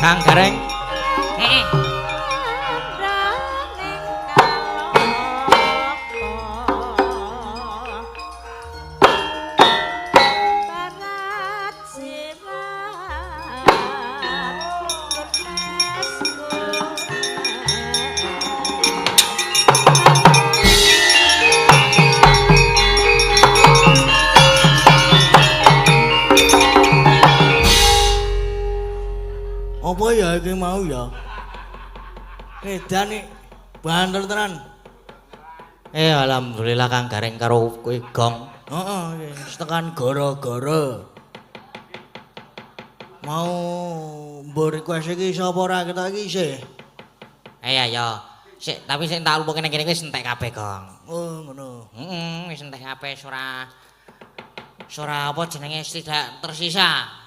Kang Gareng. Apa ya iki mau ya? Edan nih, bandel tenan. Alhamdulillah Kang Gareng karo kowe gong. Heeh, tekan gara-gara. Mau mbok request iki sapa ora kita iki sih? Ya. Sik, tapi sing tak lupa kene wis entek kabeh, Gong. Oh, ngono. Wis entek kabeh ora apa jenenge tidak tersisa.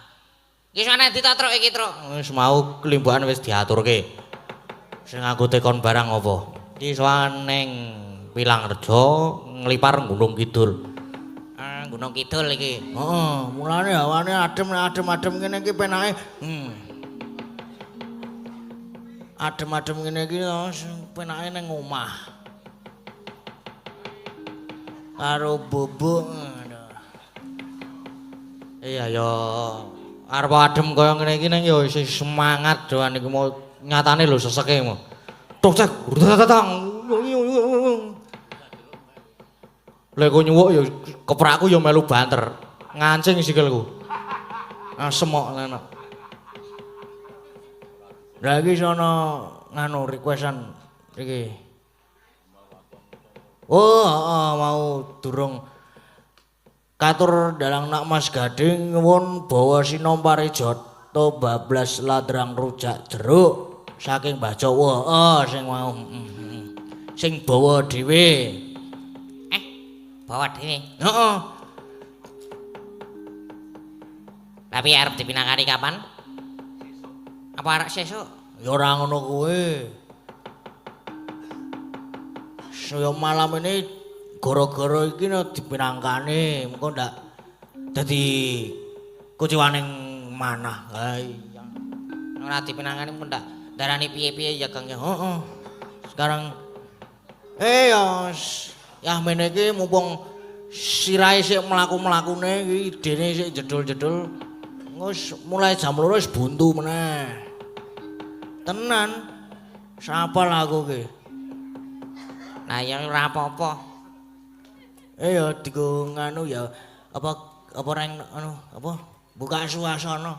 Iki ana ditatruk iki, Truk. Wis mau kelimbahan wis diaturke. Sing aku tekon barang apa? Iki sowan ning Pilangrejo nglipar Gunung Kidul. Gunung Kidul iki. Heeh, mulane hawane adem kene iki penake. Adem-adem ngene iki penake ning omah. Karo bubuk. Iya ya. Arep adem kaya ngene iki nang ya isih semangat doan iki mau nyatane lho seseke mau. Tok cek. Lek kok nyuwuk ya keprakku ya melu banter. Ngancing sikilku. Semok enak. Lah iki sono nganu requestan iki. Oh, mau durung katur dalang nak Mas Gading nyuwun bawa sinom parijoto bablas ladrang rujak jeruk saking Mbah Jawa. Sing mau sing bawa dhewe. Bawa dhewe. Heeh. Tapi arep dipinangkani kapan? Apa arek sesuk? Ya ora ngono kuwi. Saya malam ini gara-gara iki dipinangkani, engko ndak dadi kuciwaning manah. Ha iya. Ora dipinangkani mun ndak darani piye-piye ya Kang ya. Heeh. Sekarang ya mene iki mumpung sirahe sik mlaku-mlakune iki idene sik jedul-jedul. Wis mulai jam 2 wis buntu meneh. Tenan. Sapal aku ki. Nah ya ora apa-apa. Ya digo nganu ya apa reng anu apa buka suasana.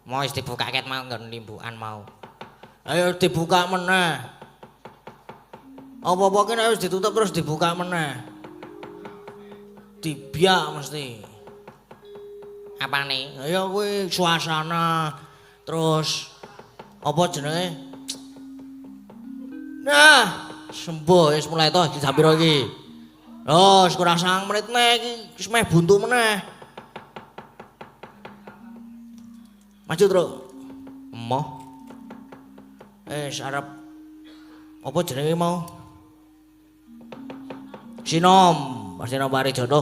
Mau wis dibukake mau nggon limbukan mau. Ayo dibuka meneh. Apa-apa ki nek wis ditutup terus dibuka meneh. Dibiak mesti. Apane? Ya kuwi suasana terus apa jenenge? Nah, sembuh wis mulai toh jam piro iki? Loh, kurang 9 menit neh iki wis meh buntu meneh. Maju, Truk. Emoh. Arep apa jenenge mau? Sinom, Sinom Parijoto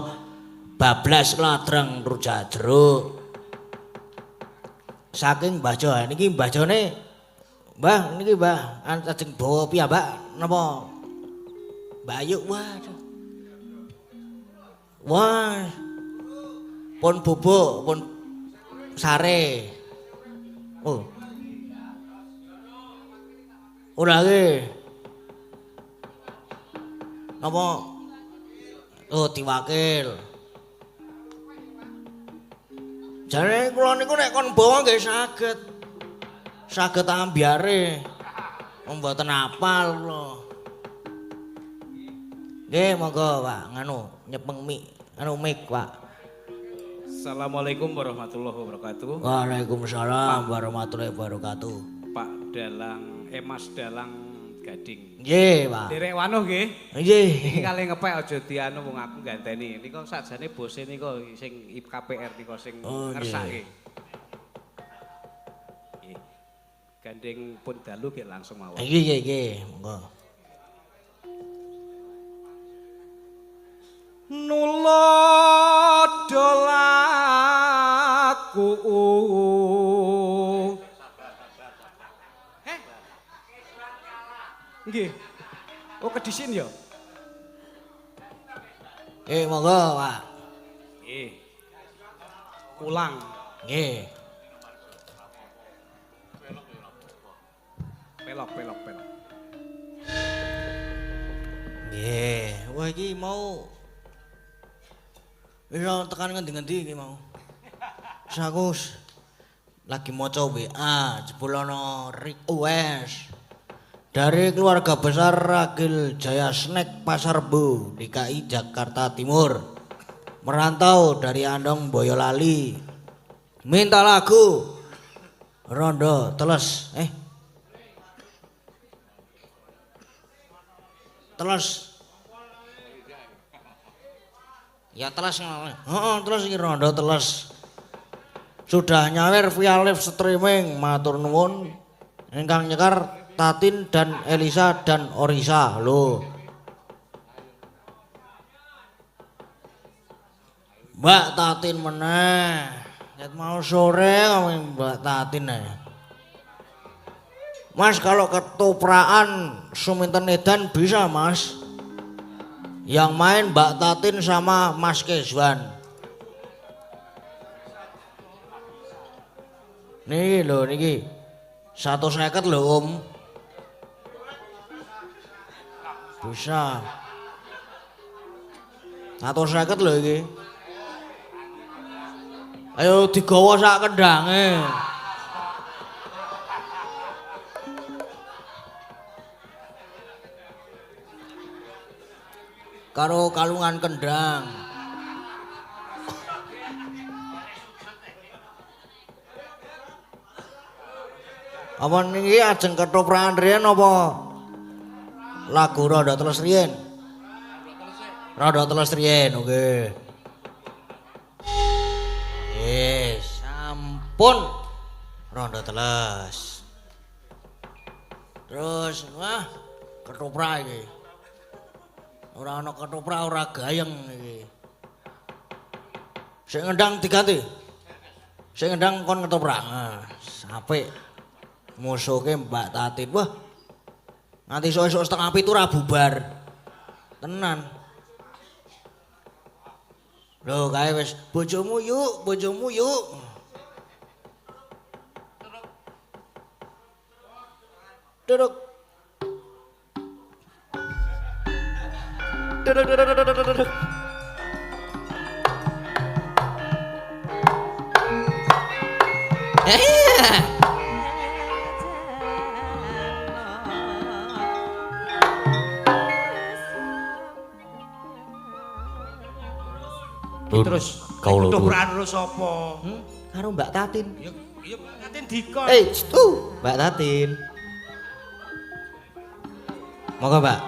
bablas ladrang rujak jeruk. Saking Mbah Jo, niki Mbah Jone. Mbah, niki Mbah, ajeng bawa piyambak napa? Mbak Ayu, waduh. Wah. Pun bubuk, pun sare. Oh. Ora ge. Napa? Oh, diwakil. Jane kula niku nek kon bawa nggih saged. Saged ambyare. Mboten apal kula. Nggih, monggo, Pak. Nganu, nyepeng mik, Pak. Assalamualaikum warahmatullahi wabarakatuh. Waalaikumsalam warahmatullahi wabarakatuh. Pak Dalang, Mas Dalang Gading. Nggih, Pak. Derek wanuh nggih. Nggih. Iki kali ngepek aja dianu wong aku ganteni. Nika sakjane bose nika sing KPR nika sing ngersake. Nggih. Gandeng pun dalu nggih langsung mawon. Nggih, monggo. Nulodo laku nggih. Oh, kedisin ya? Monggo, Pak. Nggih. Kulang. Nggih. Pelok. Nggih, wah iki mau bisa tekan ngendi-ngendi iki mau. Terus aku lagi maca WA, jebul ana request dari keluarga besar Ragil Jaya Snack Pasar Rebo, DKI Jakarta Timur. Merantau dari Andong Boyolali. Minta lagu Rondo Teles. Teles. Ya teles ngono. Heeh, terus iki Rondo Teles. Sudah nyawer via live streaming, matur nuwun. Ingkang nyekar Tatin dan Elisa dan Orisa. Lho. Mbak Tatin meneh. Ket mau sore kami Mbak Tatin ae. Mas kalau ketupraan Suminten Edan bisa Mas. Yang main Mbak Tatin sama Mas Kezwan. Nih lho niki 150 lho Om. Bisa. 150 lho iki. Ayo digawa sak kendange. Karo kalungan kendang. Apa niki ajeng ketoprak riyen apa lagu Rondo Teles riyen? Rondo Teles riyen, oke. Sampun Rondo Teles. Terus wah ketoprak iki. Ora ana ketoprak ora gayeng iki. Sing ngendang diganti. Sing ngendang kon ketoprak. Nah, apik. Musuhke Mbak Tatin. Wah. Nganti esuk-esuk setengah 7 ora bubar. Tenan. Lho kae wis bojomu yuk, bojomu yuk. Duduk. Duduk. Terus kau lho. Ketupraan terus apa? Karo Mbak Tatin. Ya ngaten dikon. Mbak Tatin. Monggo, Mbak.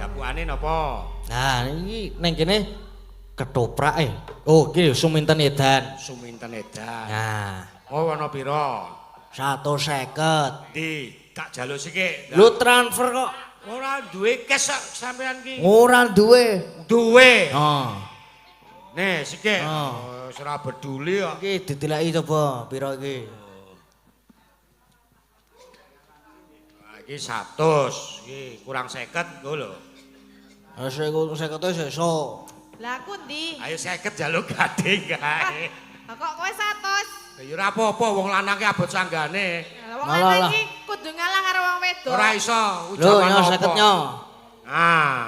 Dapuane napa? Nah, iki ning kene ketoprak Oh, iki Suminten Edan. Suminten Edan. Nah, Oh, ana pira? 150. Di, tak jaluk sithik. Lu transfer kok. Ora duwe cash kok sampean ki. Ora duwe. Duwe. Oh. Nih, sithik. Oh. Ora peduli kok. Iki ditilaki coba pira iki? Nah, iki 100. Iki kurang 50 nggo lho. Wis 50 sesuk. Lah aku ndi? Ayo 50 jaluk gading kae. Lah kok kowe 100? Ya ora apa-apa wong lanang ki abot sanggane. Lah wong Malah lanang lah. iki kudu ngalah karo wong wedok. Ora iso Lho, ujapan nyo apa. 50 nyo. Ah,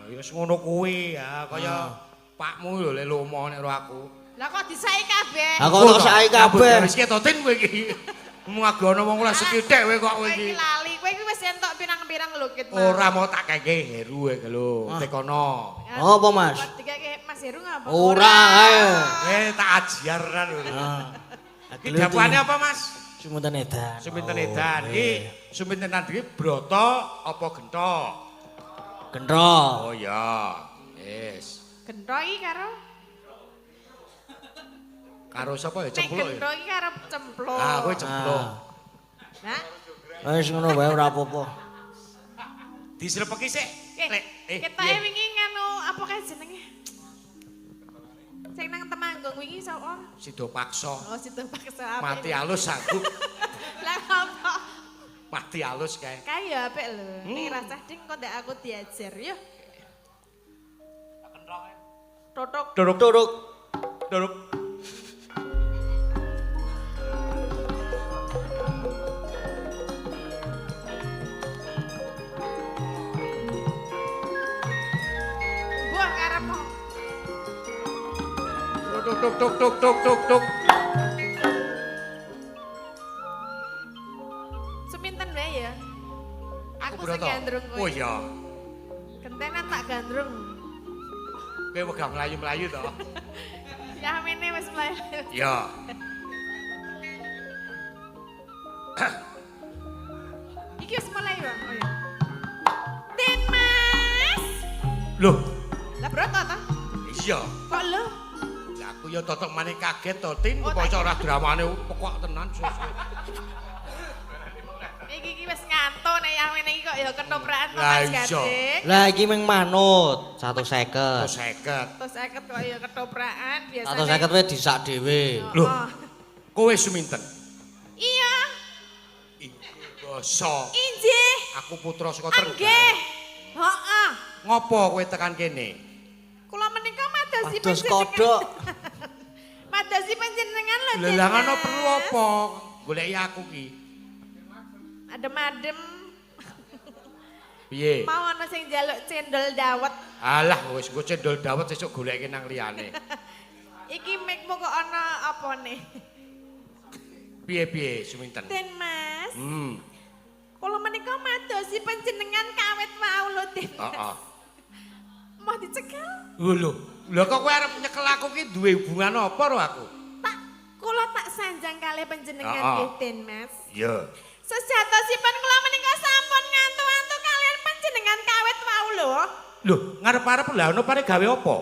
ya wis ngono kuwi ya, kaya pakmu lho le lomo nek karo aku. Lah kok disai kabeh? Lah kok saiki kabeh. Wis ketotin kowe iki. Mung agono wong ora sekithik kowe kok kowe Kowe iki iki. lali, kowe iki wis entuk pirang-pirang lho Kit. Ora mau tak keke Heru kowe lho, tekono. Apa, Mas? Dikake Mas Heru ngapa? Ora ae. Tak ajaran lho. Ah. Iki dapuane apa, Mas? Suminten Edan. Suminten Edan. Iki Suminten Edan iki broto apa gento? Gendro. Oh ya. Wis. Gendro iki karo Karo sapa ya Nek cempluk ya? gendro iki karo cempluk. Ah, kowe cempluk. Nah, Wis ngono wae ora apa-apa. Disrepeki sik. ketoke wingi nganu apa kae jenenge? Sing nang Temanggung wingi sapa? Sido paksa. Oh, situ paksa apik. Mati halus aku. Lah apa? Mati halus kae. Kae ya apik lho. Ning rasah ding kok ndek aku diajar yo. Totok. Duruk duruk. Duruk. Buah karepmu. Tuk tuk tuk tuk tuk tuk tuk. Suminten wae ya. Aku Bro, sing toh? gandrung kowe. Oh iya. Gentenan tak gandrung. Kowe wegah mlayu-mlayu to? Ya mene wis mlayu. Iya. Iki wis mulai ya. Oh ya. Den Mas. Loh, Lah broto ta? iya. Kok lho? Lah aku ya totok maneh kaget to, Tin. Oh, Kok tak- ora dramane pokok tenan sus. Iki wis ngantuk nek yang mene iki kok ya ketoprakan to Lah, Mas iya. Gading. Lah iki ming manut 150. 150. Terus 50 kok ya ketoprakan biasane. 150 wae disak dhewe. Loh. Oh. Kowe suminten. Iya, Basa. injih. Aku putra saka Trenggalek. Nggih. Heeh. Ngopo kowe tekan kene? Kula menika madosi Pados kodok. Madosi panjenengan lho. Lah Den lah ngono Mas. perlu apa? Goleki aku ki. Adem-adem Piye? mau ana sing njaluk cendol dawet. Alah wis engko cendol dawet sesuk goleki nang liyane. Iki mikmu kok ana apane? Piye-piye suminten? Den Mas. Hmm. Kula menika madosi panjenengan kawit wau lho, Den. Heeh. Mau dicekel? Lho, lho kok kowe arep nyekel aku ki duwe hubungan apa karo aku? Kula tak sanjang kalih panjenengan Heeh. nggih, Den Mas. Iya. Sejatosipun kula menika sampun ngantuk-antuk kalian panjenengan kawit wau lho. Lho, ngarep-arep lha ono pare gawe apa?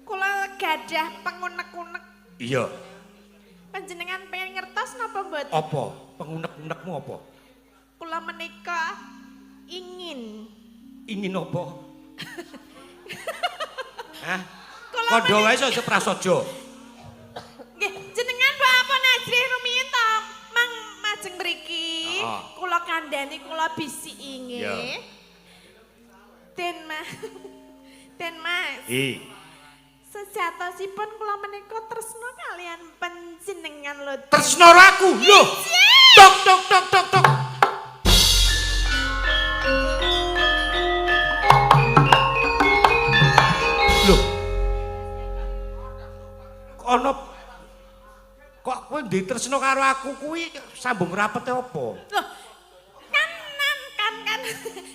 Kula gadah pengunek-unek. Iya. Panjenengan pengen ngertos napa mboten? Apa? Pengunek-unekmu apa? Kula menika ingin. Ingin apa? Hah? Kula Kandha wae iso prasaja. Nggih, jenengan Bapak Najrih rumiyin to mang majeng mriki. Heeh. Kula kandhani kula bisik Iya. nggih. Den Mas. Den Mas. Sejatosipun kula menika tresna kalian panjenengan lho. Den. Tresno aku. Lho. Tok tok tok tok tok. Lho. Ono kok kowe ndek tresno karo aku kuwi sambung rapete apa? Loh, kan.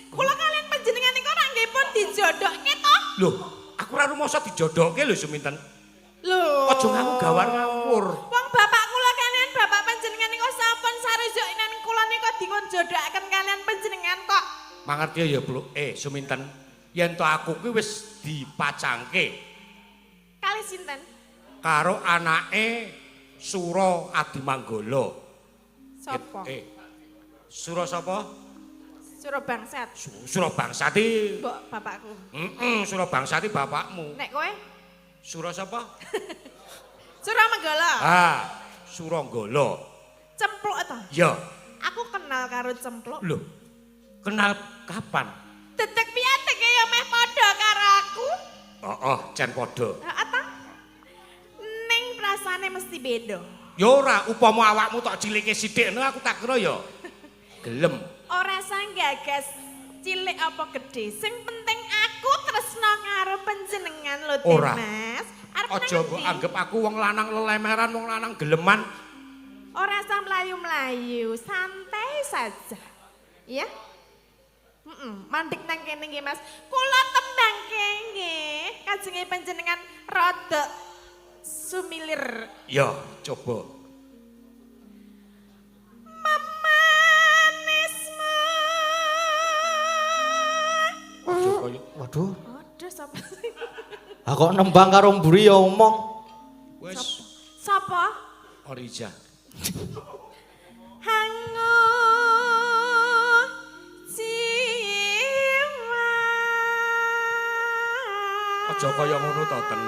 Kula kalian panjenengan niku ora nggih pun dijodohke to? Lho, aku ora rumasa dijodohke lho Suminten. Lho. Aja ngaku gawar ngawur. Wong bapak kula kalian bapak panjenengan niku sampun sarujuk inen kula niku dikon jodohaken kalian panjenengan kok. Mangerti ya, Bro. Suminten, yen to aku kuwi wis dipacangke Kali sinten? karo anake Sura Adimanggala. Sopo? Sura sapa? Sura bangsat. Sura Bangsati. Mbok bapakku. Sura Bangsati bapakmu. Nek kowe? Sura sapa? Sura Menggala. Ah, Suranggala. Cempluk to. Ya. Aku kenal karo cempluk. Lho. Kenal kapan? Dedek piatek ya meh padha karo aku. Heeh, jan padha. Heeh ta? Ning rasane mesti beda. Ya ora, upama awakmu tok cilike sithik ngono aku tak kira ya gelem. Ora sanggagas cilik apa gede. Sing penting aku tresna karo panjenengan lho, Den Ora. Mas. Arep Aja mbok anggap aku wong lanang lelemeran, wong lanang geleman. ora usah mlayu-mlayu, santai saja. Ya? Mandek nang kene nggih, Mas. Kula tembang nggih. Kajenge panjenengan rada sumilir. Ya, coba. Memanismu. Waduh. Aduh, sapa sih? Ah kok nembang karo mburi ya omong. Wis Sapa? Orija. Hangu jiwa. Aja kaya ngono to, Ten.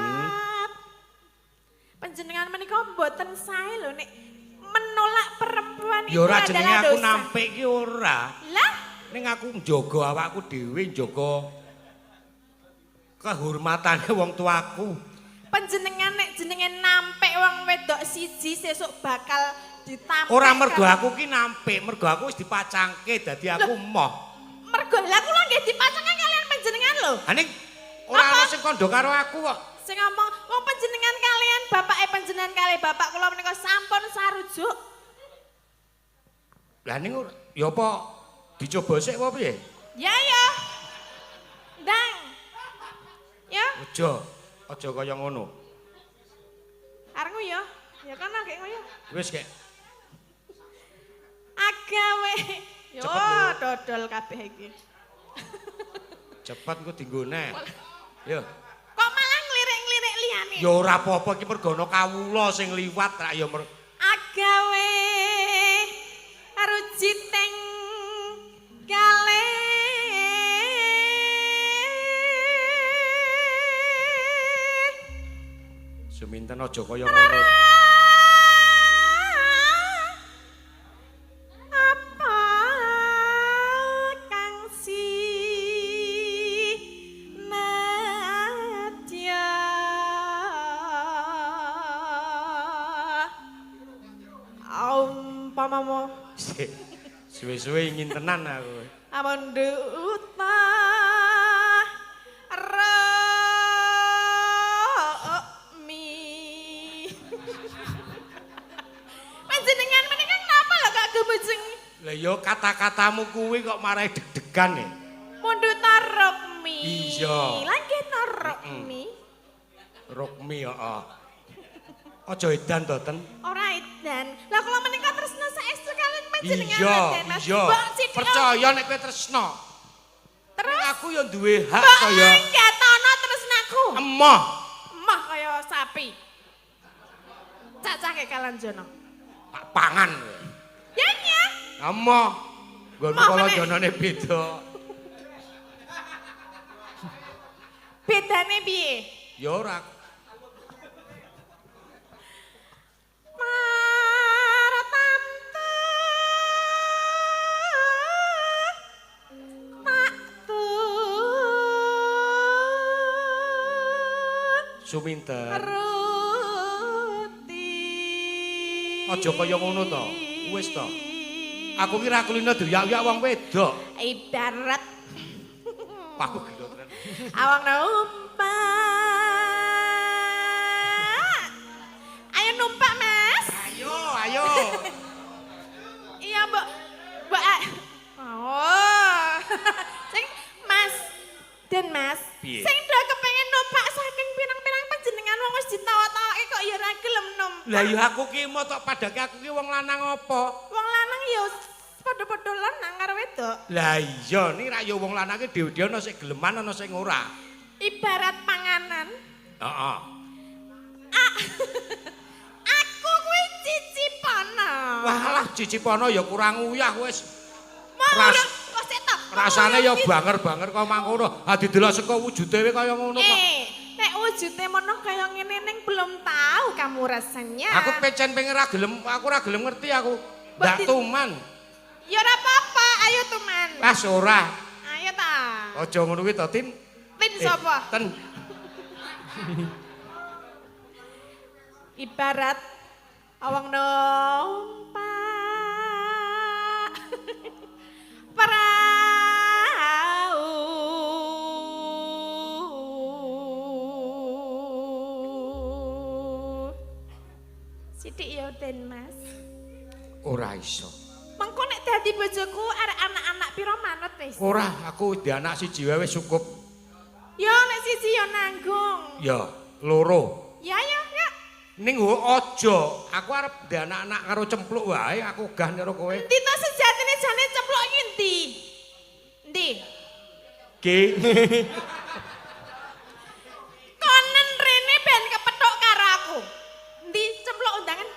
Panjenengan menika mboten sae lho nek menolak perempuan Ya itu ora adalah jenenge aku dosa. nampik ki ora. Lah, Ning aku njaga awakku dhewe, njaga kehormatane wong tuaku. panjenengan nek jenenge nampik wong wedok siji sesuk bakal ditampik. Ora mergo aku ki nampik, mergo aku wis dipacangke dadi aku moh. Mergo lah kula nggih dipacangke kalian panjenengan lho. Ha ning ora ana sing kandha karo aku kok. Sing ngomong wong panjenengan kalian bapake panjenengan kali bapak kula menika sampun sarujuk. Lah ning ya apa dicoba sik apa piye? Ya ya. Ndang. Ya, Aja kaya ngono. areng ya. Ya kan gek ngoyo. Wis kek. Agawe. Yo, Cepet lho. dodol kabeh iki. Cepet engko dienggo nek. Yo. Kok malah nglirik-nglirik liyane? Ya ora apa-apa iki mergo ana kawula sing liwat ra ya Agawe rujiting kale seminten aja kaya ngono. apa kang si nadya umpamamo Suwe-suwe ingin tenan aku. amonduta mi panjenengan menika kenapa lho kok gemujeng Lah ya kata-katamu kuwi kok marai deg-degan ya. munduta rokmi Iya. lagi rokmi Rukmi heeh. Aja edan to, Ten. ora edan lah kula menika tresna saestu kalian panjenengan Iya, Raden, Mas. iya. Mbok Siti, Percaya nek kowe tresno. terus Aku ya duwe hak mbok kaya ngatono tresnaku emoh. emah kaya sapi cacah kayak kalian jono Pak pangan. ya ya Emoh. Nggonku Emoh kala meneh. jonone beda. bedane piye Ya ora. Martamtu taktu Suminten. ruti Aja kaya ngono to. Wis to. Aku ki ra kulino diryak-yak wong wedok. ibarat Aku gelo tenan. awang numpak ayo numpak mas Ayo, ayo. iya mbak oh sing mas dan mas Piye? sing do kepengen numpak saking pirang-pirang panjenengan wong wis ditawa-tawake kok ya ora gelem numpak Lah ya aku ki mau tok padake aku ki wong lanang apa? wong lanang ya padha-padha lanang karo wedok Lah iya ning ra ya wong lanang ki dhewe-dhewe ana sing geleman ana sing ora. ibarat panganan Heeh. aku kuwi cicipana Walah cicipono ya kurang uyah wis. mau ras- kok sik to Rasane ya banger-banger kaya mangkono. Ha didelok saka wujude kaya ngono kok. nek wujude mono kaya ngene ning belum tahu kamu rasanya. Aku pecen pengen ra gelem, aku ra gelem ngerti aku. Ndak Berarti- tuman. Ya ora apa-apa, ayo teman. Pas ora. Ayo ta. Aja ngono kuwi to, Tin. Tin sapa? Ten. Ibarat awang numpak perahu. Sithik ya Den Mas. Ora iso. Mengko nek dadi bojoku arek anak-anak pira manut wis. Ora, aku di anak siji wae wis cukup. Ya nek siji ya nanggung. Ya, loro. Ya ya ya. Ning aja, aku arep di anak-anak karo cempluk wae, aku gah karo kowe. Endi to sejatine jane ceplok iki endi? Endi? Ki. Konen rene ben kepethuk karo aku. Endi ceplok undangan.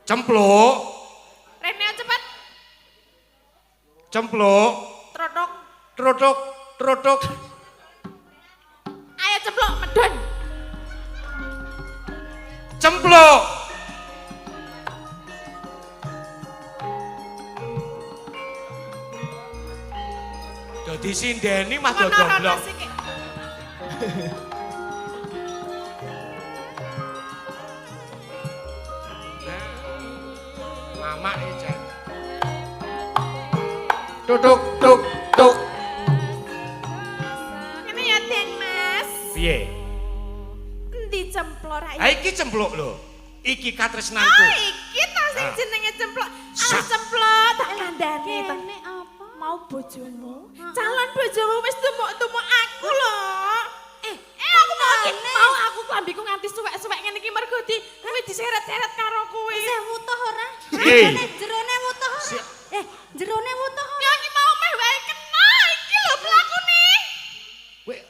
Cempluk. Rene cepet. Cempluk. Trotok. Trotok, trotok. Ayo ceplok medun. Cempluk. Dadi sindeni mah do goblok. Mama Ejen. Tuk tuk tuk. Ngene ya, Den Mas. Piye? Endi cemplok ra? Ha iki cempluk lho. Iki katresnanku. Oh, iki ta sing jenenge cemplok. Alah cemplok tak kandhani to. Kene apa? Mau bojomu? Calon bojomu wis tumuk-tumuk aku lho. Aku mau aku klambiku nganti suwek-suwek ngene iki mergo kuwi diseret-seret karo kuwi. Isih wutuh ora? Si. Jerone wutuh ora? Jerone wutuh ora? Ya iki mau meh wae kena iki lho pelakune.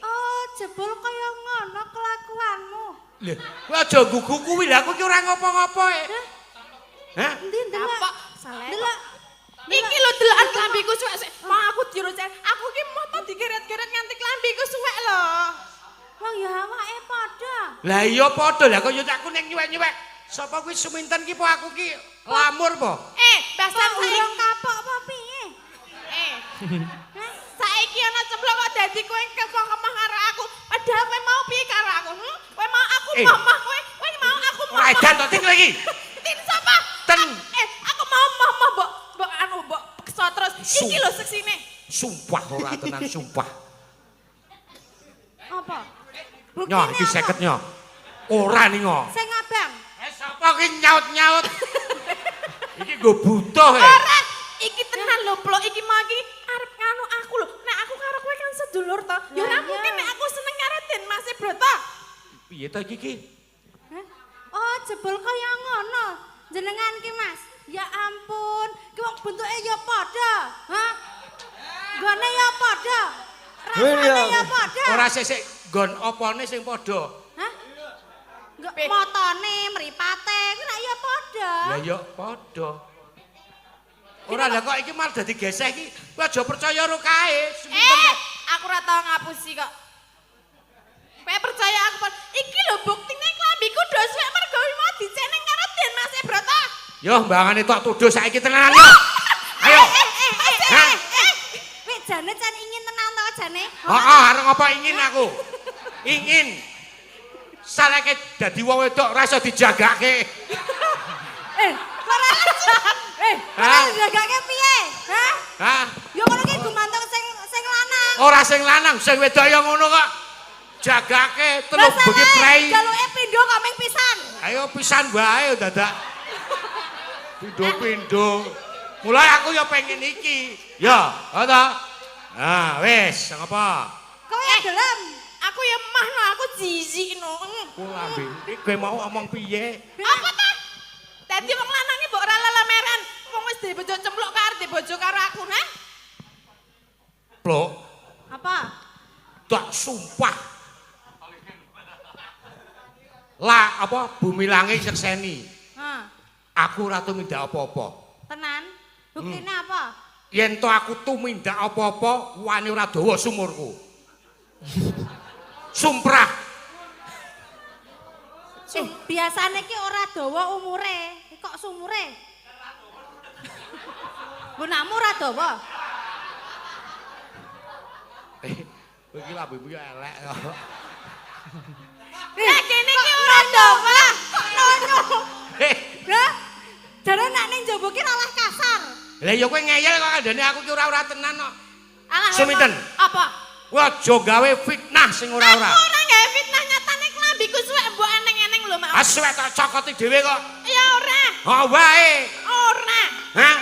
Oh, jebul kaya ngono kelakuanmu. Lho, kowe aja gugu kuwi lha aku ki ora ngopo-ngopo e. Hah? Endi ndelok? Apa? Salah. Ndelok. Iki lho delokan klambiku suwek-suwek. Mau aku dirucen. Aku ki moto digeret-geret nganti klambiku suwek lho. Wong ya awake padha. Lah iya padha lah kaya aku ning nyuwek-nyuwek. Sapa kuwi suminten ki po aku ki lamur po. Basan Urung kapok apa piye? Saiki ana cemplok kok dadi kowe kemah karo aku. Padahal kowe mau piye karo aku? Kowe mau aku mamah kowe mau aku Ora edan to ting lagi. Tin sapa? Ten. Aku mau mamah mbok anu mbok peksa terus. Iki lho seksine. Sumpah ora tenan sumpah. Apa? Nyoh iki 50 nyoh. Ora ningo. Sing abang. Sapa ki nyaut-nyaut? Iki nggo butuh e. Ora, iki tenan lho plok iki mau iki arep nganu aku lho. Nek aku karo kowe kan sedulur to. Ya ora mungkin nek aku seneng karo Den Mas Broto. Piye to iki ki? Oh, jebul kaya ngono. Jenengan ki, Mas. Ya ampun, ki wong bentuke ya padha. Hah? Gone ya padha. Rasane ya padha. Ora sesek nggon opone sing padha. Hah? Enggak motone, mripate, ku nek ya padha. Ya ya padha. Ora lha kok iki malah dadi geseh iki. Kowe aja percaya ro kae. Aku ora tau ngapusi kok. Kowe percaya aku iki lho buktine klambiku do suwek mergo mau diceneng karo Den Mas Broto. Yo mbangane tok tuduh saiki tenanan yo. Ayo. Wek jane can ingin tenan to jane? Heeh, arep apa ingin aku? Ingin. Saleke dadi wong wedok ora iso dijagake. Ora jagake piye? Hah? Hah? Ya ngono ki gumantung sing lanang. Ora sing lanang, sing wedok ya ngono kok. Jagake telung begi prei. Jaluke pindho kok ming pisan. Ayo pisan wae dadak. Pindho-pindho. Mulai aku ya pengen iki. Ya, ta? Nah, wis, ngapa? Kowe gelem? Aku ya mah no, aku jijik no. Ku lambe. Iki kowe mau omong piye? Apa ta? Dadi wong lanang iki mbok ora lelemeran. Wong wis duwe bojo cemplok karo duwe bojo karo aku, ha? Plok, Apa? tak sumpah. Lah apa bumi langit sekseni. Hah. Aku ora tumindak apa-apa. Tenan? Buktine apa? Yen to aku tumindak apa-apa, wani ora dawa sumurku. Sumprah. Biasane ki ora dawa umure. Kok sumure? Gunamu ora dawa. Kowe iki lambemu ya elek kok. Kene iki ora dawa. Kok nonyo? Eh, Hah? Jare nek ning njaba ki malah kasar. lah ya kowe ngeyel kok kandhane aku ki ora tenan kok. Alah, Suminten. Apa? Kowe aja gawe fitnah sing ora-ora. Aku ora gawe fitnah nyatane klambiku suwek mbok eneng-eneng lho, Mak. Aswek tak cokoti dhewe kok. Ya ora. Ha wae. Ora. Hah?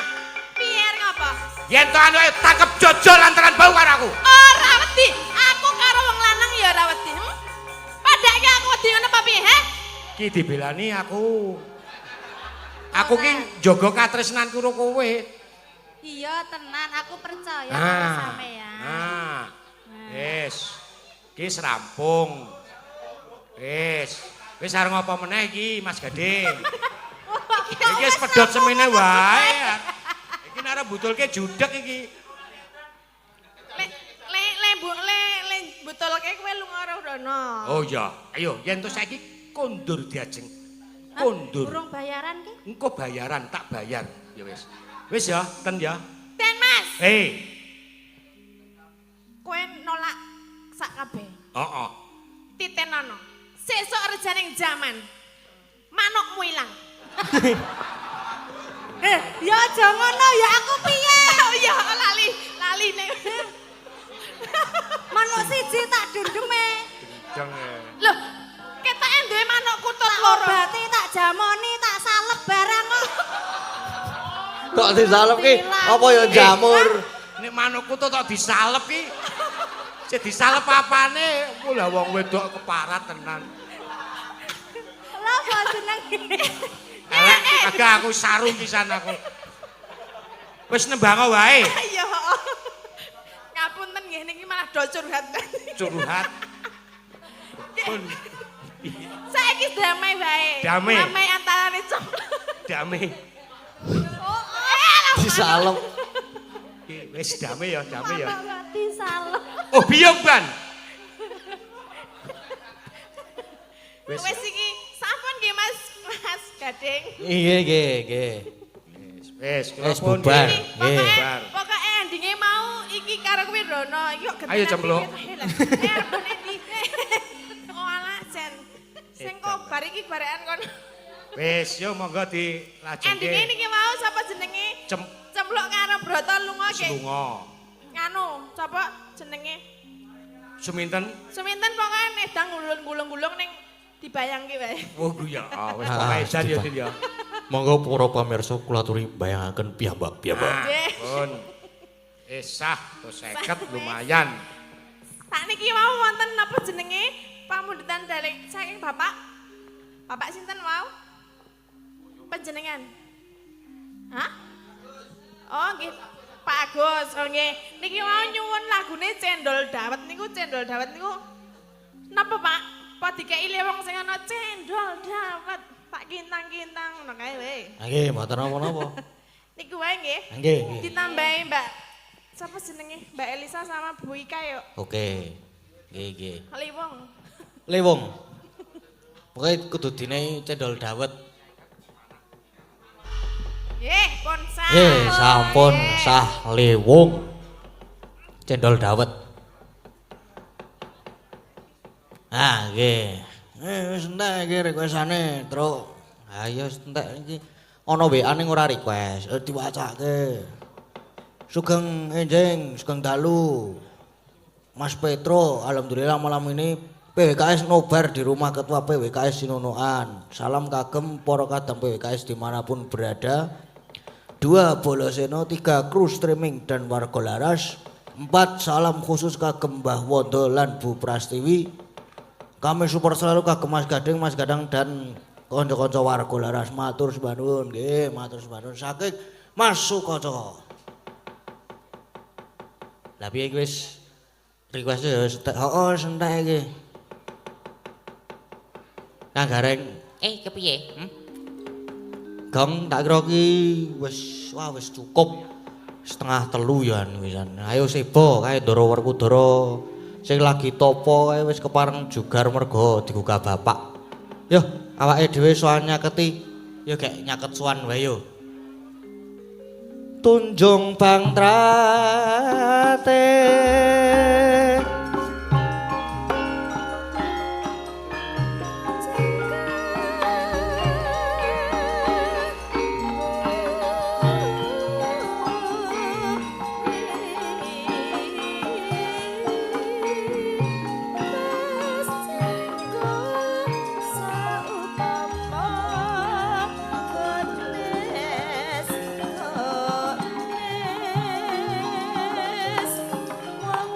Piye ngapa? Yen to anu tangkep jojol lantaran bau karo aku. Ora wedi. Aku karo wong lanang ya ora wedi. Padake aku wedi ngono apa piye, he? Ki dibelani aku. Aku ki njaga katresnanku karo kowe. Iya tenan, aku percaya karo sampean. Wis. Ki rampung. Wis. Wis arep apa meneh iki Mas Gading? Iki wis pedhot semene wae. Iki nek arep butulke judeg iki. Le butulke kowe lunga ora rono. Oh iya, ayo yen to saiki kondur diajeng. Kondur. Burung bayaran ki? Engko bayaran tak bayar. Ya wis. Wis ya, ten ya. Ten Mas, kowe nolak sak kabeh. Heeh. Titenono. Sesuk rejaning jaman. Manukmu ilang. Ya aja ngono ya aku piye? Oh ya lali nek. Manuk siji tak dundeme. Jeng. Loh, ketake duwe manuk kutut Tak loro. obati, tak jamoni, tak salep barang kok. Kok disalep ki apa ya jamur? Nek manukku to tok disalep ki. Sing disalep apane? Mula wong wedok keparat tenan. Lha apa jenenge? Elek kagak aku sarung pisan aku. Wis nembang wae. Ya. Ngapunten nggih niki malah do curhat. Curhat. Pun Saiki damai wae. Damai. Damai antarane complo. damai. Disalep. Wis damai ya, damai ya. Mati salep. Oh, biyong ban. Wis. Wis iki sampun nggih Mas Gading. Iya nggih. Wis, Wis pun bubar. nggih. Nggih. Bubar. Pokoke endinge mau iki karo kowe rono. Iki kok Ayo, Cempluk. Oh alah Jen. Sing kok bar iki barekan kono. Wis, yo monggo dilajengke. Endinge niki mau sapa jenenge? Cempluk karo Broto lunga ge. Lunga. Nganu, sapa jenenge? Suminten. Suminten pokoke nedang gulung-gulung ning dibayangke wae. Oh ya, wis paedan ya Din ya. Monggo para pamirsa kula aturi bayangaken piyambak-piyambak. Nggih. Pun. Sah, 50 lumayan. Tak niki mau wonten napa jenenge? Pamundutan dalem saking Bapak. Bapak sinten wau? Panjenengan. Hah? Oh nggih, Pak Agus. Oh nggih. Niki mau nyuwun lagune Cendol Dawet niku Cendol Dawet niku. Napa Pak? Apa dikei wong sing ana Cendol Dawet? Tak kintang-kintang ngono kae wae. Nggih, mboten napa-napa. Niku wae nggih. Nggih. Ditambahi Mbak. Siapa jenenge? Mbak Elisa sama Bu Ika yuk. Oke. Nggih. Liwong. Lewong. Pokoke kudu dine cendol dawet. Nggih, pun sah. Sampun sah lewong. Cendol dawet. Ah, nggih. Wis entek iki requestane, Truk. Ha iya wis entek iki. Ana WA ning ora request, diwacake. Sugeng enjing, sugeng dalu. Mas Petro, alhamdulillah malam ini PWKS nobar di rumah Ketua PWKS Sinunuan. Salam kagem para kadang PWKS dimanapun berada. 2 Boloseno, 3 kru streaming dan warga laras. 4 salam khusus kagem Mbah Wondo lan Bu Prastiwi. Kami support selalu kagem Mas Gading, Mas Gadang dan kanca-kanca warga laras. Matur suwun nggih, matur suwun saking Mas Sukoco. Lah piye iki wis request ya entek. Heeh, entek iki. Kang Gareng, Kepiye? Gong tak kira ki wis cukup. Setengah 3 ya wisan. Ayo sebo kae Ndara Werkudara. Sing lagi topo kae wis kepareng jugar mergo digugah bapak. Yo, awake dhewe sowan nyaketi. Yo gek nyaket sowan wae yo. Tunjung Bangtrate Wong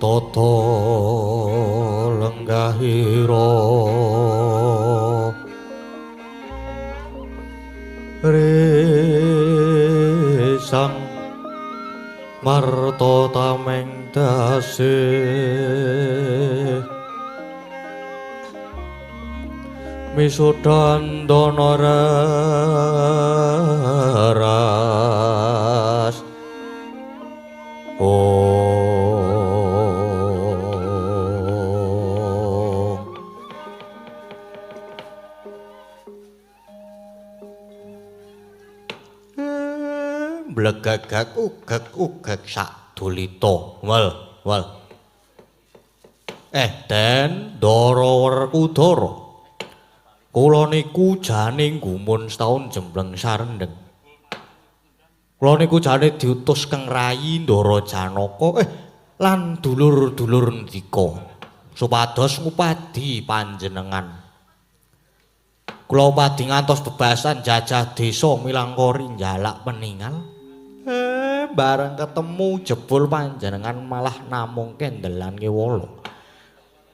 tata lenggahira resang marta tameng dasih misudan dana raras blegagak ugek sak dulita wal Den Ndara Werkudara kula niku jane gumun setaun jembleng sarendeng kula niku jane diutus Kang Rayi Ndara Janaka lan dulur-dulur ndika supados ngupadi panjenengan kula upadi ngantos bebasan jajah desa Milangkori njalak peninggal bareng ketemu jebul panjenengan malah namung kendelan kewala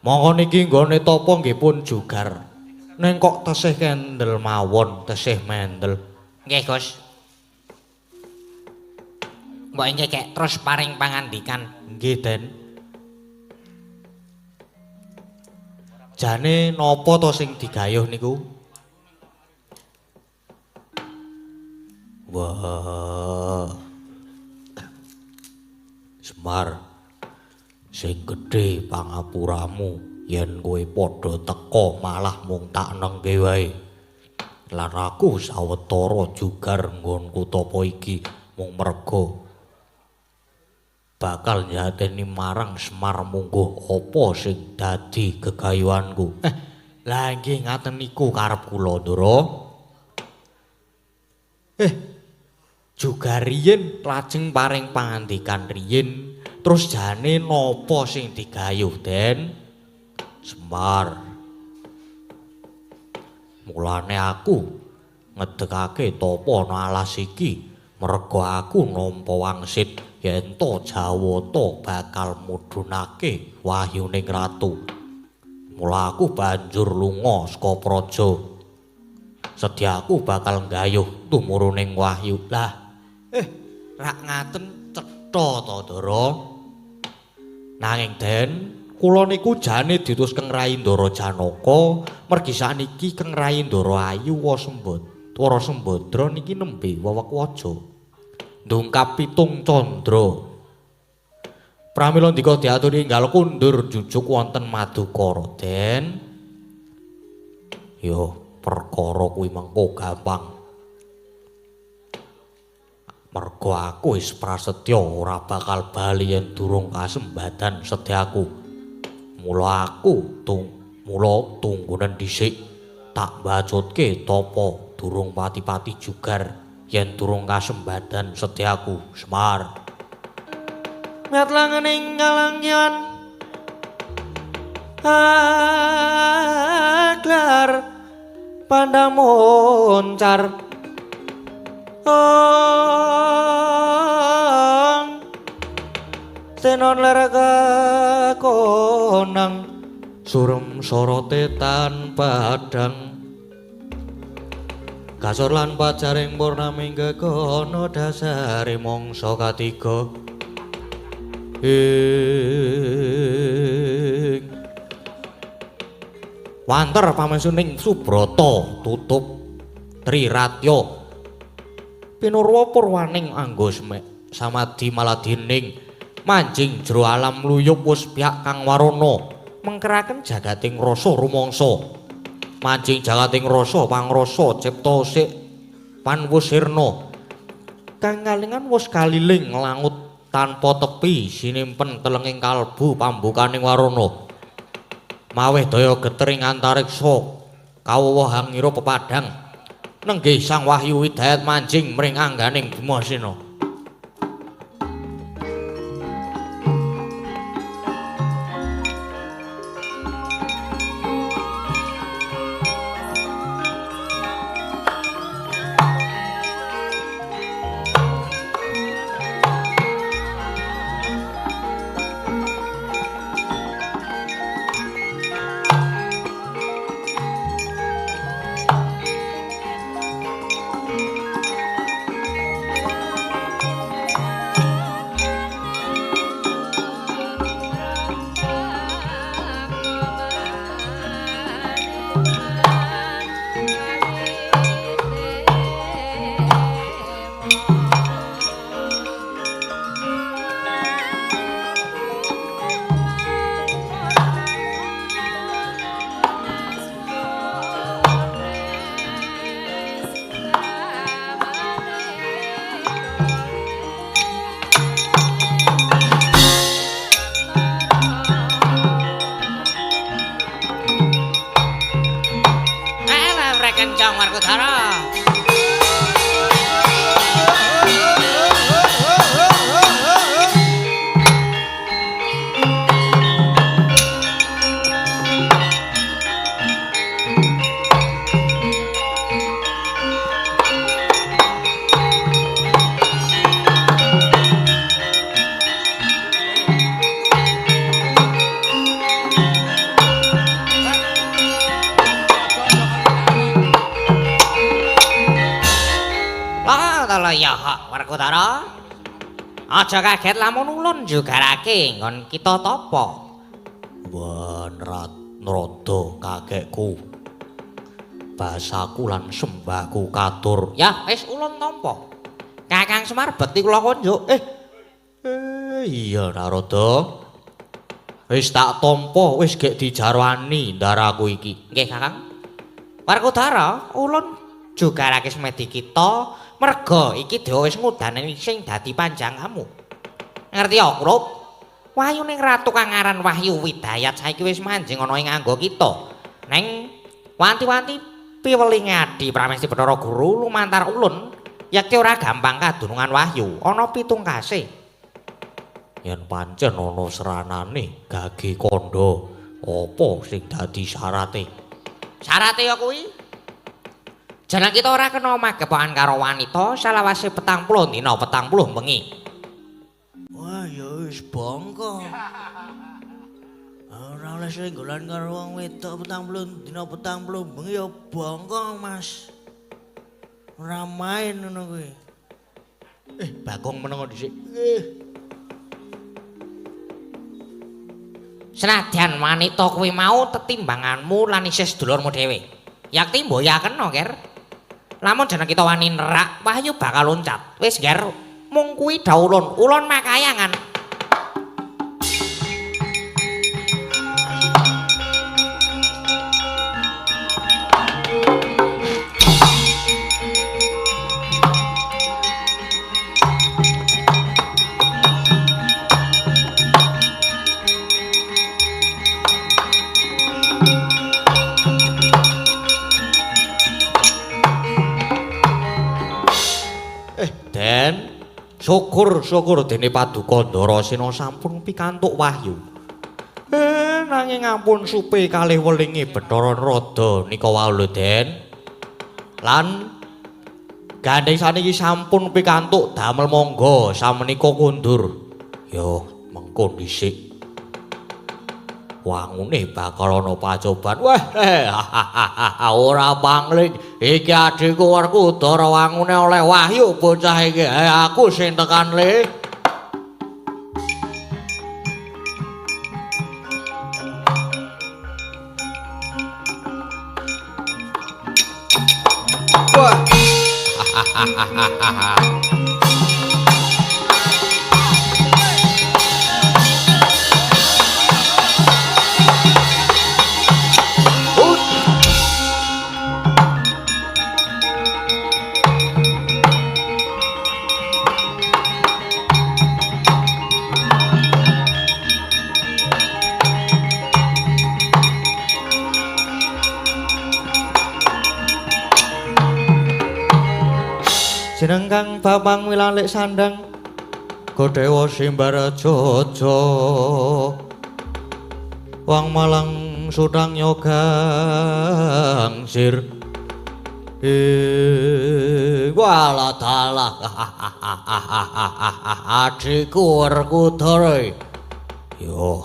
mongko niki nggone tapa nggih pun jugar ning kok tesih kendel mawon tesih mendel Nggih, Gus. Mbok inggih kek terus paring pangandikan. nggih Den jane napa to sing digayuh niku wah Semar sing gedhe pangapuramu yen kowe padha teka malah mung tak nengke wae lan aku sawetara jugar nggonku tapa iki mung merga bakal nyateni marang Semar mungguh apa sing dadi gegayuhanku lah nggih ngaten niku karep kula Ndara juga riyin lajeng paring pangandikan riyin terus jane napa sing digayuh Den Semar mulane aku ngedekake tapa ana alas iki merga aku nampa wangsit yen to Jawata bakal mudhunake wahyuning ratu mula aku banjur lunga saka praja sediaku bakal nggayuh tumuruning wahyu lah rak ngaten cetha to Ndara nanging Den kula niku jane diutus Kang Rayi Ndara Janaka mergi sakniki Kang Rayi Ndara Ayu Wara Sembadra niki nembe wewek waja ndungkap 7 candra pramila ndika diaturi enggal kundur jujuk wonten Madukara Den yo perkara kuwi mengko gampang mergo aku wis prasetya ora bakal bali yen durung kasembadan sedyaku mula aku tunggunen dhisik tak bacutke tapa durung pati-pati jugar yen durung kasembadan sedyaku Semar miat langening ngalangyan aglar pandang moncar senon leraka konang surem sorote tanpa padang kasur lan pajaring purnaming gegono dasare mangsa katiga wanter pamensuning Subrata tutup Triratya pinurwa purwaning anggo samadhi maladining manjing jero alam luyup wis pihak Kang Warana mengkeraken jagating rasa rumangsa manjing jagating rasa pangrasa cipta sik panwusirna kang kalingan wis kaliling langut tanpa tepi sinimpen telenging kalbu pambukaning Warana maweh daya getering antariksa kawuhangira pepadang nenggih Sang Wahyu Widayat manjing mring angganing Bimasena boyong Werkudara. Ya Werkudara. Aja kaget lamun ulun jugarake nggon kita tapa. Wanrat nrada kakekku. Basaku lan sembahku katur. Ya wis ulun tampa. Kakang Semar bekti kula konjuk. Iya Narada. Wis tak tampa, wis gek dijarwani ndaraku iki. Nggih Kakang. Werkudara, ulun jugarake semedi kita merga iki dewa wis ngudanani sing dadi panjangamu. Ngerti ya, Krup? Wahyuning ratu kang aran Wahyu Widayat saiki wis manjing ana ing anggo kita. Neng wanti-wanti piwelinge Adi Pramesti Bathara Guru lumantar ulun yakti ora gampang kadunungan Wahyu, ana pitungkase. Yen pancen ana seranane Gage Kandha, apa sing dadi syarate? Syarate ya kuwi jeneng kita ora kena magepokan karo wanita salawase 40 dina 40 bengi. Wah ya wis bongko. Ora oleh senggolan karo wong wedok 40 dina 40 bengi ya bongko Mas. Ora main ngono kuwi. Bagong menengo dhisik. Senadyan wanita kuwi mau tetimbanganmu lan isih sedulurmu dhewe. Yakti mboya kena, Ger. Lamun jeneng kita wani nerak, Wahyu bakal loncat. Wis, Ger, mung kuwi dawuh ulun makayangan. Syukur dene Paduka Ndarasena sampun pikantuk wahyu. Nanging ampun supe kalih welinge Bathara Narada nika wau lho, Den. Lan gandeng saniki sampun pikantuk damel monggo samenika kundur. Yo mengko dhisik. Wangune bakal ana pacoban. Wah, ora pangling. Iki adhiku Werkudara wangune oleh wahyu bocah iki. Aku sing tekan le. Wah. Jeneng kang Bambang Wilalik Sandang Godewa Simbarajaja Wang Malang Sudang Yogang Sir Wala dalah adhiku Werkudara yo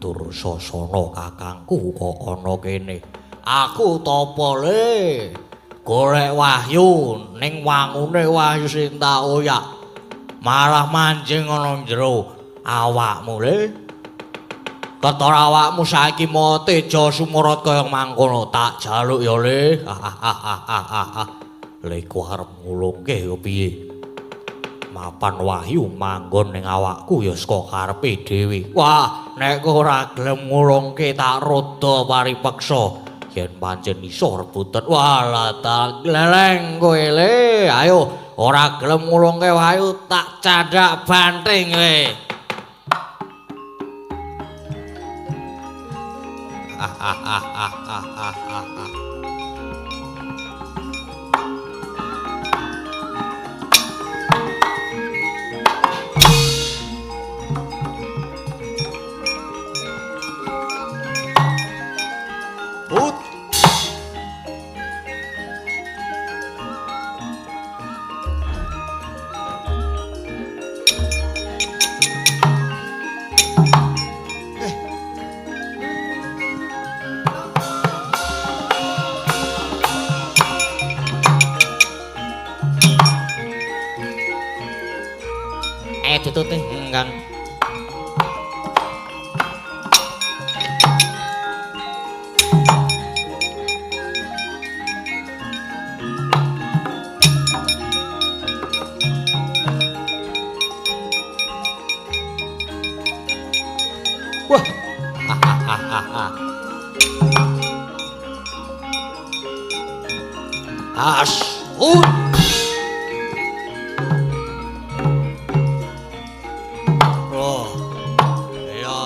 Dursasana kakangku kok ana kene aku tapa le golek wahyu ning wangune wahyu sing tak oyak malah mancing ana jero awakmu le ketara awakmu saiki mau teja sumurut kaya mangkono tak jaluk ya le le ku arep ngulungke yo piye mapan wahyu manggon ning awakku ya saka karepe dhewe wah nek ora gelem ngulungke tak rada paripeksa yen pancen iso rebutan walah tak gleleng kowe le ayo ora gelem ngulungke wahyu tak candhak banting le getute Kang. Wah. Asun. Oh. Ya.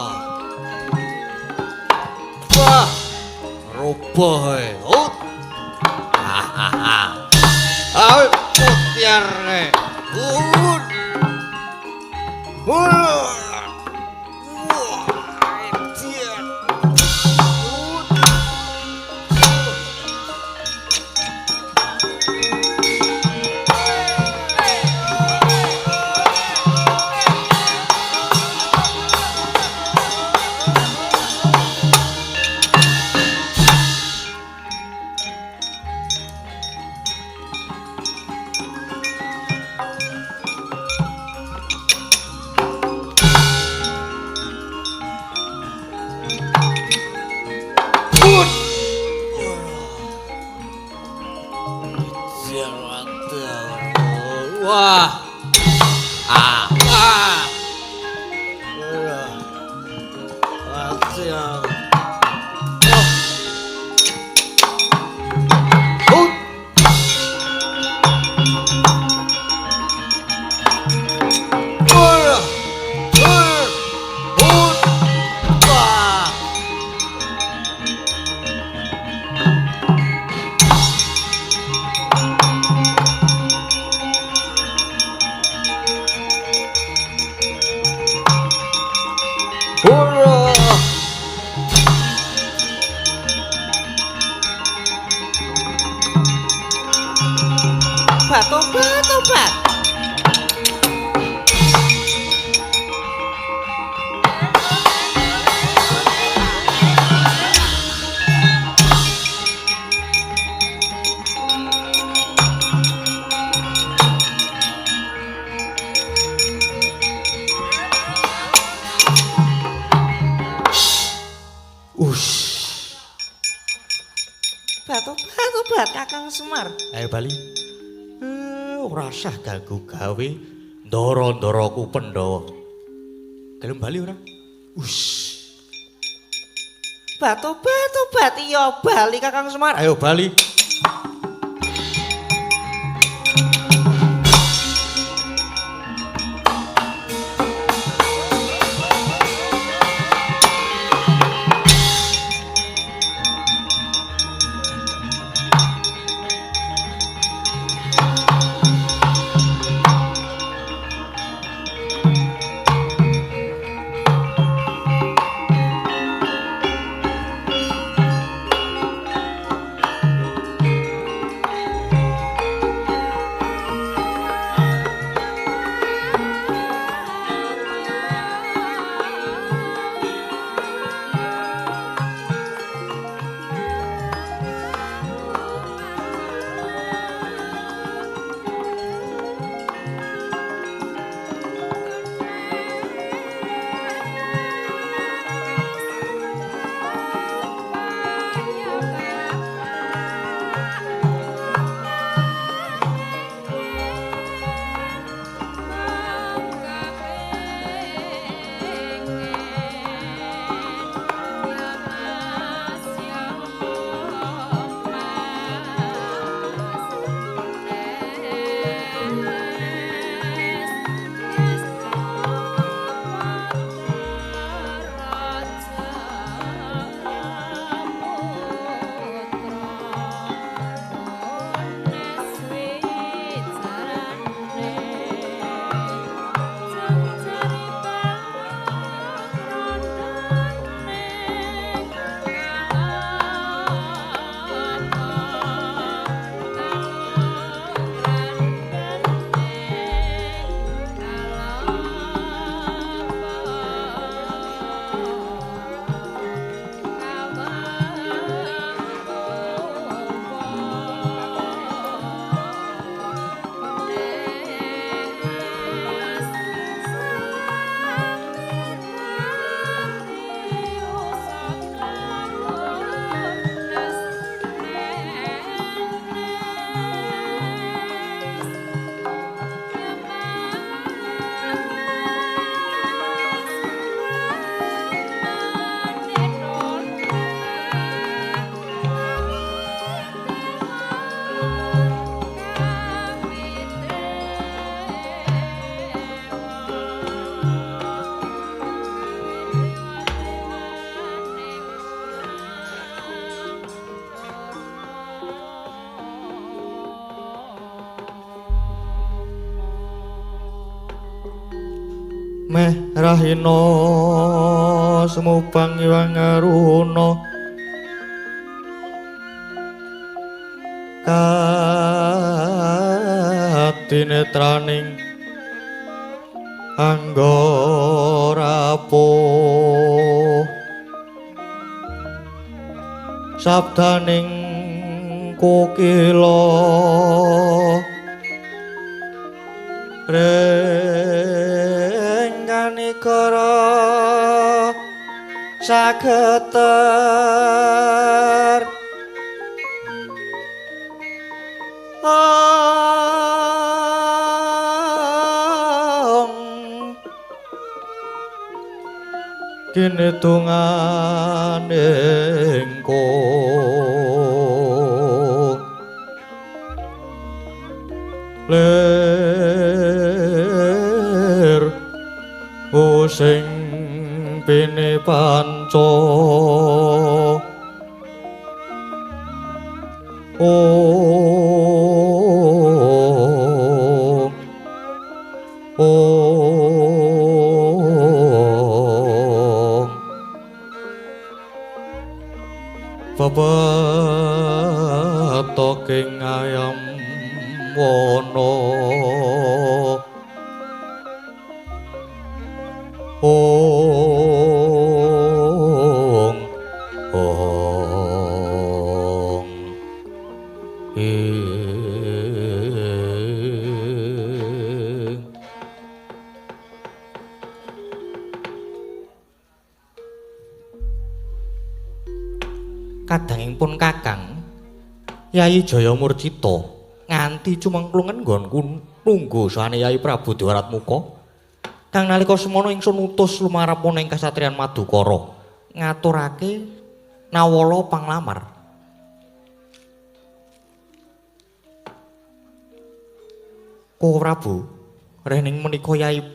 Wah. Rubah e. Oh. Ayo mutiar e. Wah. Ah. Ah. Tobat. Tobat Kakang Semar. Ayo Bali. Ora sah ganggu gawe ndara-ndaraku Pandhawa. Gelem bali ora? Tobat iya bali Kakang Semar. Ayo bali. meh rahina semubang iwang aruna katinetraning anggorapuh sabdaning kukila rengganikara sageter kinetunganing ler sing pene panca babatoking ayam wana kadangipun Kakang Yayi Jaya Murcita nganti cumengklungen nggonku nunggu sane Yayi Prabu Dewaratmuka kang nalika semana ingsun utus lumarap ana ing kasatriyan Madukara ngaturake nawala panglamar. Ko Prabu, rening menika Yayi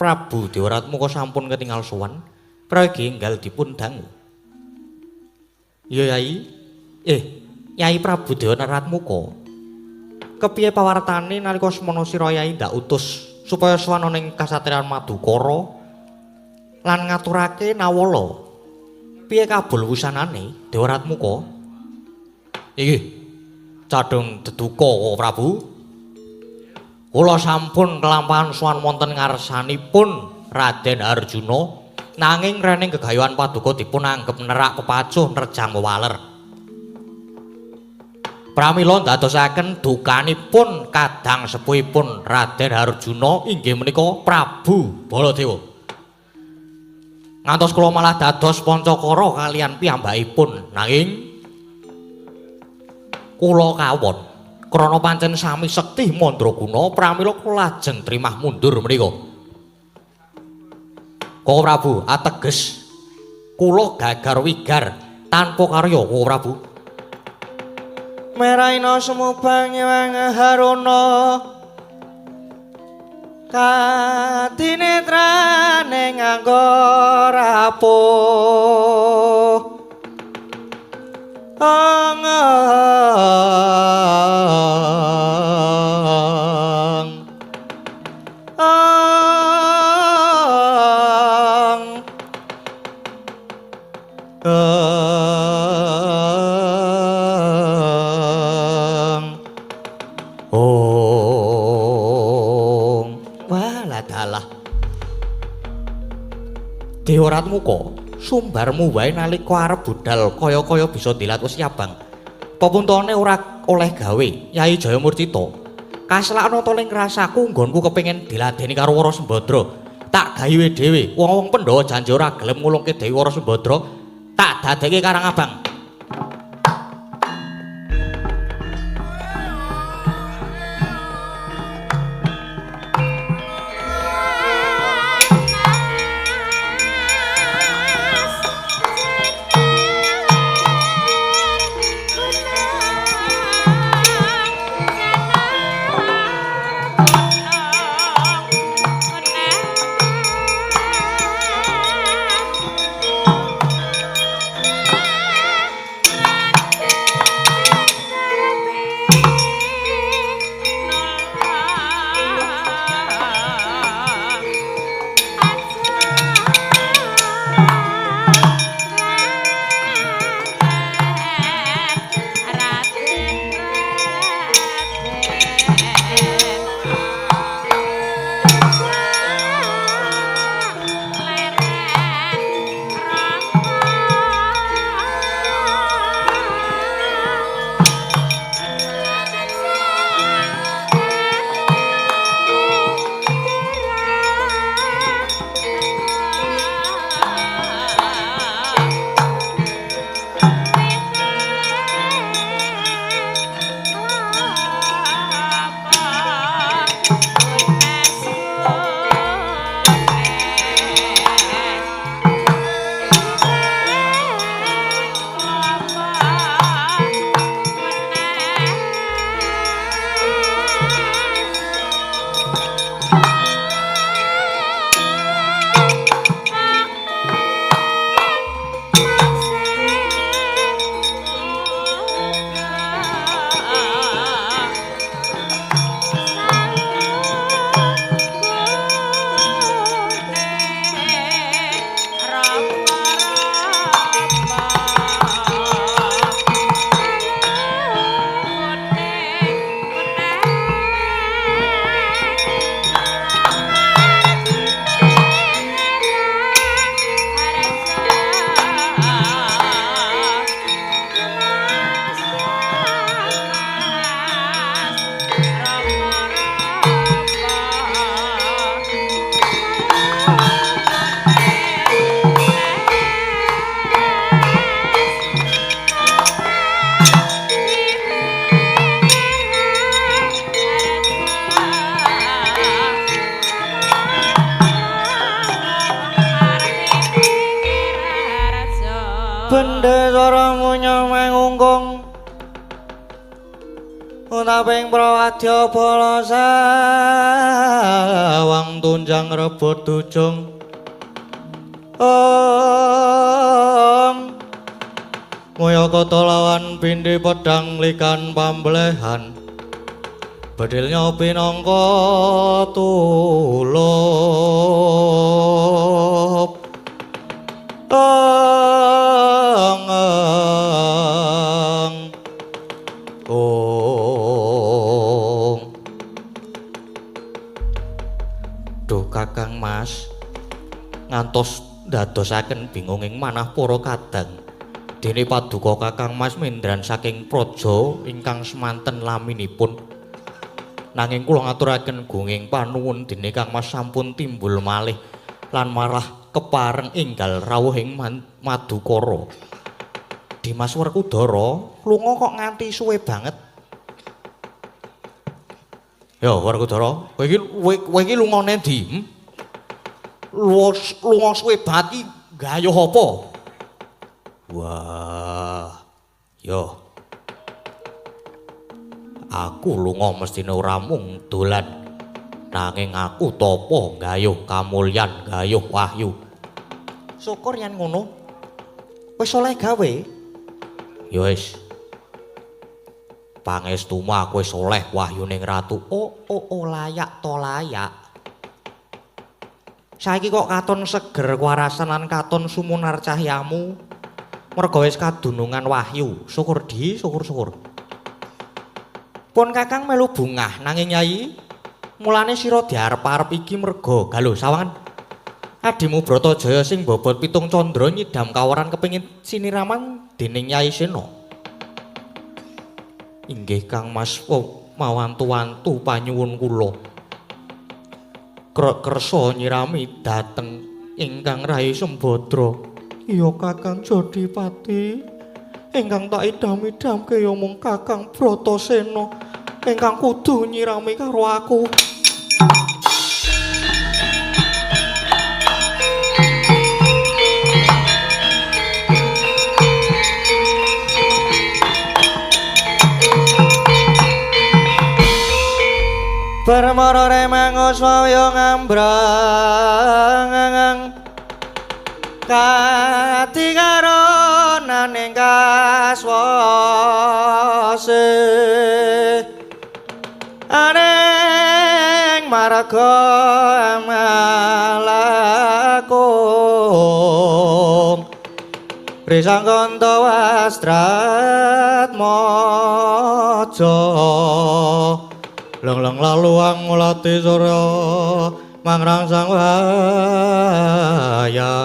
Prabu Dewaratmuka sampun ketingal sowan, prayagi enggal dipun dangu. Ya Yayi, Yayi Prabu Dewaratmuka. Kepiye pawartane nalika semana sira Yayi ndak utus supaya sowan ning kasatriyan Madukara lan ngaturake nawala. Piye kabul wusanane Dewaratmuka? Iki cadhong deduka Prabu. Kula sampun kelampahan sowan wonten ngarsanipun Raden Arjuna. Nanging rening gegayuhan paduka dipun anggep nerak kepacuh nerjang wewaler. Pramila ndadosaken dukanipun kadang sepuhipun Raden Arjuna inggih menika Prabu Baladewa. Ngantos kula malah dados pancakara kaliyan piyambakipun. Nanging kula kawon krana pancen sami sekti mandraguna pramila kula lajeng trimah mundur menika. Ko Prabu ateges kula gagar wigar tanpa karya Ko Prabu. Meraina semubang iwang haruna katinetraning anggorapuh Dewaratmuka, sumbarmu wae nalika arep budal kaya-kaya bisa dilat wis abang. Pepuntone ora oleh gawe, Yayi Jaya Murcita. Kaslakna to ning rasaku nggonku kepengin diladeni karo Wara Sembadra. Tak gawe dhewe. Wong-wong Pandhawa janji ora gelem ngulungke Dewi Wara Sembadra. Tak dadekke Karang Abang. bendesara munya mengungkung utaping prawadya bala sawang tunjang rebut tujung moya kata lawan pindhi pedang likan pamblehan bedilnya pinangka tulup Duh Kakang Mas ngantos ndadosaken bingunging manah para kadang dene paduka Kakang Mas mindran saking praja ingkang semanten laminipun nanging kula ngaturaken gunging panuwun dene Kang Mas sampun timbul malih lan marah kepareng enggal rawuhing Madukara Dimas Werkudara lunga kok nganti suwe banget ya Werkudara kowe iki lunga nendi lunga suwe banget iki gayuh apa wah yo aku lunga mestine ora mung dolan nanging aku tapa gayuh kamulyan gayuh wahyu syukur yen ngono wis oleh gawe ya wis pangestumu aku wis oleh wahyuning ratu layak to layak saiki kok katon seger kuwarasan lan katon sumunar cahyamu merga wis kadunungan wahyu syukur di syukur pun Kakang melu bungah nanging Nyai mulane sira diarep-arep iki merga galuh sawangan adimu Bratajaya sing bobot 7 candra nyidam kawaran kepengin siniraman dening Nyai Sena inggih Kang Mas mawantu-wantu panyuwun kula kersa nyirami dhateng ingkang Rai Sembadra iya Kakang Jodipati ingkang tak idam-idamke ya mung Kakang Bratasena ingkang kudu nyirami karo aku Permara remangus waya ngambrang kati karonan ing kaswase aneng marga amalakung Risangkanta wastrat maja leng-leng laluang ngulati surya mangrangsang waya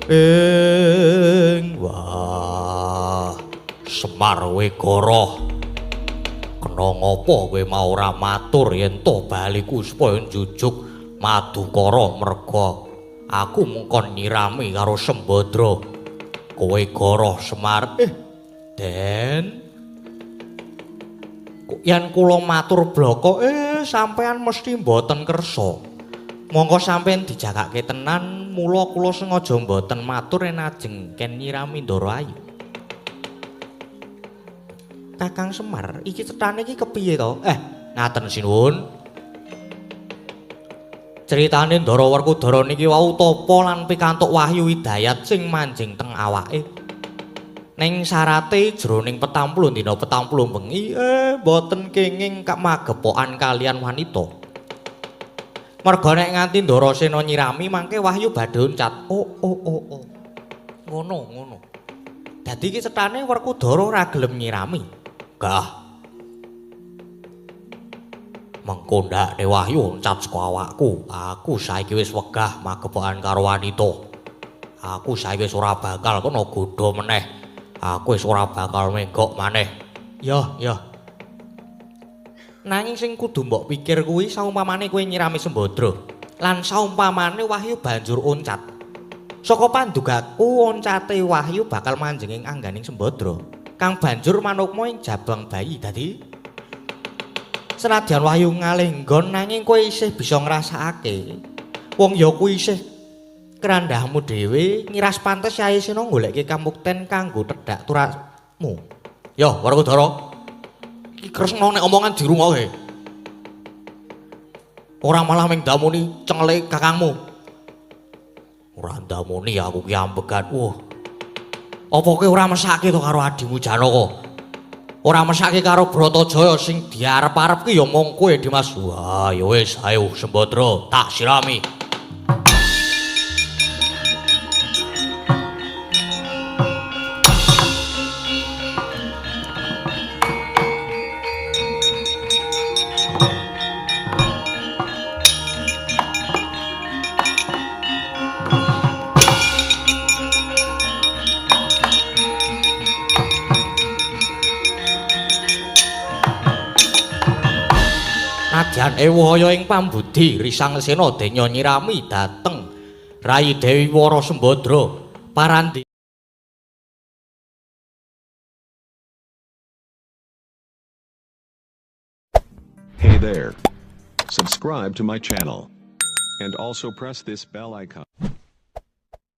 ing wah Semar Wegara kena ngapa kowe mau ora matur yen to baliku supaya njujuk Madukara merga aku mengkon nyirami karo Sembadra kowe goroh Semar Den yen kula matur bloko sampean mesti mboten kersa monggo sampean dijagake tenan mula kula sengaja mboten matur yen ajeng ken nyirami Ndara Ayu Kakang Semar iki cetane iki kepiye to ngaten sinuwun critane Ndara Werkudara niki wau tapa lan pikantuk wahyu hidayat sing manjing teng awake ning syarate jroning 40 dina 40 bengi boten kenging magepokan kalian wanita. Merga nek nganti Ndarasena nyirami mangke wahyu badhe uncat. Ngono. Dadi iki cetane Werkudara ora gelem nyirami. Gah. Mengko ndakne wahyu uncat saka awakku. Aku saiki wis wegah magepokan karo wanita. Aku saiki wis ora bakal kena godha meneh. Aku wis ora bakal menggok maneh. Ya. Nanging sing kudu mbok pikir kuwi saumpamane kowe nyirami Sembadra lan saumpamane wahyu banjur uncat. Saka pandugaku oncate wahyu bakal manjing ing angganing Sembadra kang banjur manukma ing jabang bayi. Dadi senadyan wahyu ngalih nggon nanging kowe isih bisa ngrasakake wong ya kuwi isih Kerandahmu dhewe ngiras pantes Yai Sena goleke kamukten kanggo tedhak turatmu. Yo, Werkudara. Iki kresna nek omongan dirungokke. Ora malah ming damuni cengele kakangmu. Ora ndamuni aku ki ambegan. Wah. Apa kowe ora mesake to karo adimu Janaka? Ora mesake karo Bratajaya sing diarep-arep ki ya mung kowe Dimas. Wah, ya wis ayo Sembadra tak sirami. Nadyan ewaya ing pambudi Risangsena denya nyirami dhateng Rai Dewi Wara Sembadra parandi. Hey there. Subscribe to my channel. And also press this bell icon.